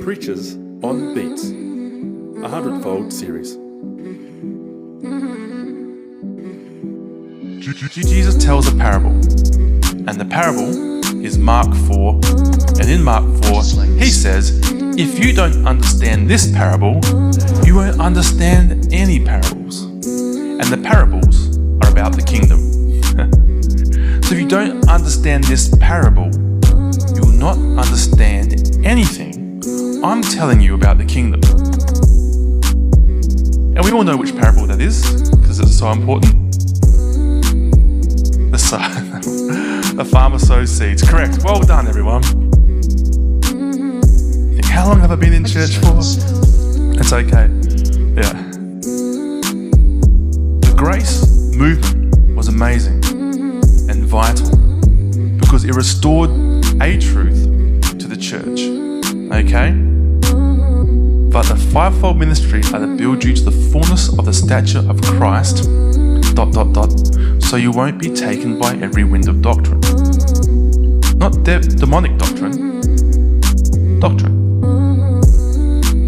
Preachers on Beats, a 100-fold series. Jesus tells a parable, and the parable is Mark 4, and in Mark 4 he says, if you don't understand this parable, you won't understand any parables. And the parables are about the kingdom. So if you don't understand this parable, you will not understand anything I'm telling you about the kingdom. And we all know which parable that is, because it's so important. The farmer sows seeds. Correct. Well done, everyone. You think, how long have I been in church for? It's okay. Yeah. The grace movement was amazing and vital because it restored a truth to the church. Okay? But the fivefold ministry are to build you to the fullness of the stature of Christ, ... so you won't be taken by every wind of doctrine. Not demonic doctrine.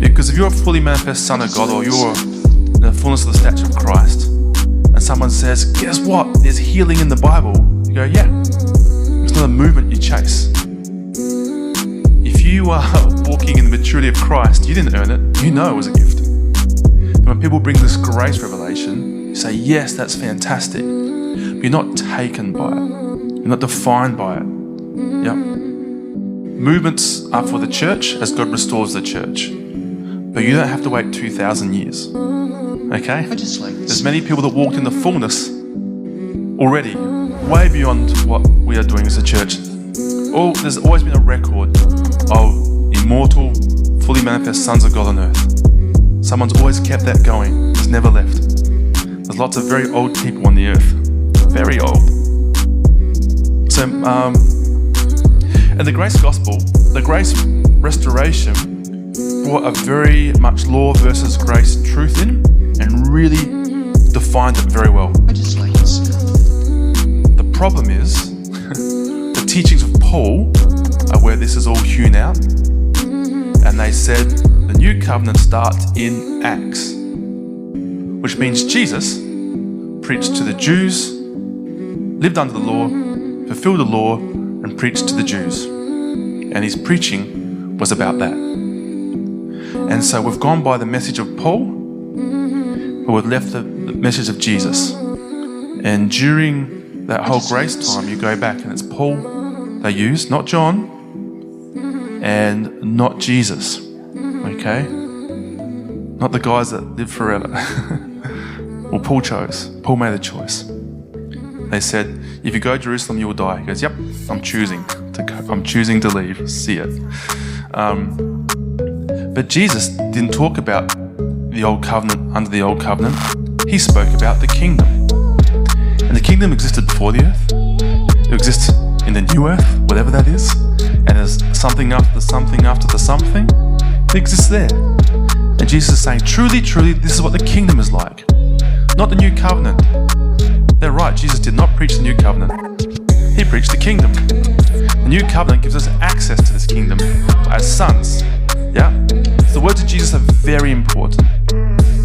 Because if you're a fully manifest son of God, or you're in the fullness of the stature of Christ, and someone says, guess what? There's healing in the Bible. You go, yeah. It's not a movement you chase. If you are walking in the maturity of Christ, you didn't earn it. You know it was a gift. And when people bring this grace revelation, you say, yes, that's fantastic. But you're not taken by it. You're not defined by it. Yep. Movements are for the church as God restores the church. But you don't have to wait 2,000 years. Okay? There's many people that walked in the fullness already, way beyond what we are doing as a church. There's always been a record of immortal, fully manifest sons of God on earth. Someone's always kept that going. It's never left. There's lots of very old people on the earth. Very old. So, and the grace gospel, the grace restoration brought a very much law versus grace truth in and really defined it very well. The problem is, the teachings of Paul are where this is all hewn out, and they said the new covenant starts in Acts, which means Jesus preached to the Jews, lived under the law, fulfilled the law, and preached to the Jews. And his preaching was about that. And so we've gone by the message of Paul, but we've left the message of Jesus. And during that whole grace time, you go back and it's Paul they use, not John, and not Jesus. Okay? Not the guys that live forever. Well, Paul chose. Paul made a choice. They said, if you go to Jerusalem, you will die. He goes, yep, I'm choosing to go. I'm choosing to leave. See it. But Jesus didn't talk about the old covenant under the old covenant. He spoke about the kingdom. And the kingdom existed before the earth. It exists in the new earth, whatever that is. And there's something after the something after the something. It exists there. And Jesus is saying, truly, truly, this is what the kingdom is like. Not the new covenant. They're right, Jesus did not preach the new covenant. He preached the kingdom. The new covenant gives us access to this kingdom as sons. Yeah? So the words of Jesus are very important.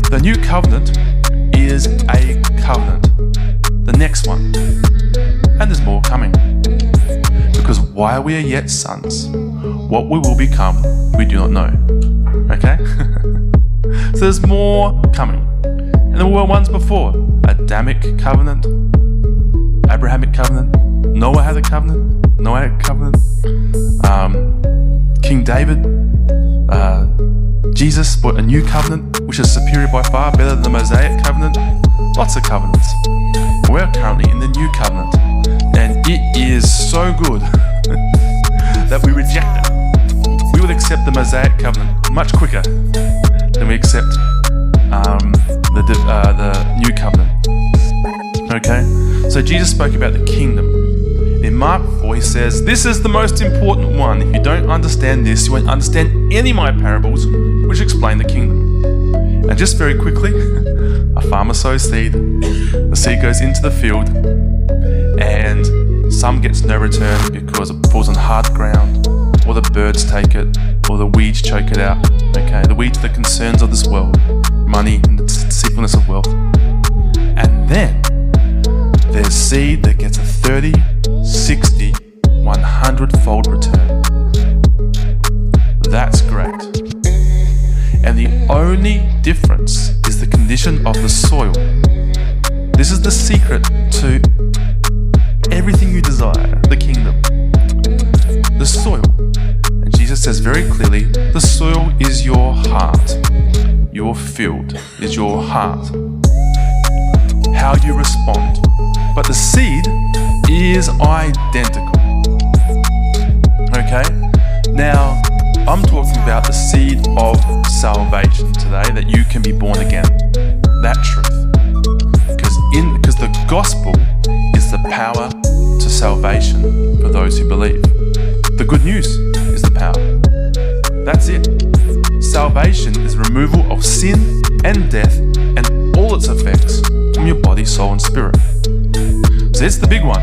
The new covenant is a covenant. The next one. And there's more coming. Because while we are yet sons, what we will become, we do not know. Okay? So there's more coming. And there were ones before. Adamic covenant, Abrahamic covenant, Noah had a covenant, King David, Jesus brought a new covenant, which is superior by far, better than the Mosaic covenant. Lots of covenants. We're currently in the new covenant, and it is so good that we reject it. We would accept the Mosaic covenant much quicker than we accept the new covenant. Okay? So Jesus spoke about the kingdom. In Mark 4 he says, this is the most important one. If you don't understand this, you won't understand any of my parables which explain the kingdom. And just very quickly, a farmer sows seed. The seed goes into the field, and some gets no return because it falls on hard ground, or the birds take it, or the weeds choke it out. Okay, the weeds are the concerns of this world, money and the deceitfulness of wealth. And then there's seed that gets a 30, 60, 100-fold return. That's great. And the only difference is the condition of the soil. This is the secret to everything you desire, the kingdom. The soil. And Jesus says very clearly, the soil is your heart. Your field is your heart. How you respond. But the seed is identical. Okay? Now, I'm talking about the seed of salvation today, that you can be born again. That truth. Because the gospel is the power to salvation for those who believe. The good news is the power. That's it. Salvation is removal of sin and death and all its effects from your body, soul, and spirit. So it's the big one.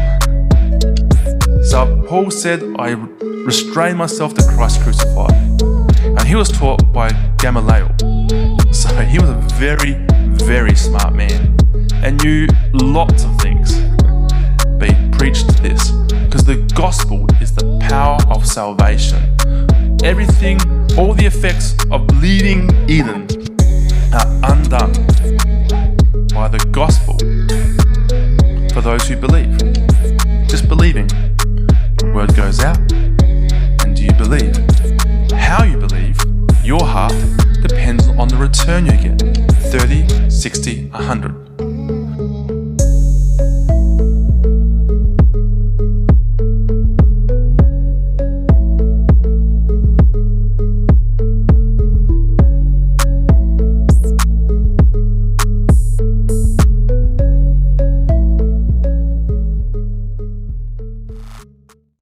So Paul said, I restrain myself to Christ crucified. And he was taught by Gamaliel. So he was a very, very smart man and knew lots of things. But he preached this because the gospel is the power of salvation. Everything, all the effects of bleeding Eden are undone by the gospel for those who believe. Just believing. The word goes out, and do you believe? How you believe, your heart, depends on the return you get. 30, 60, 100.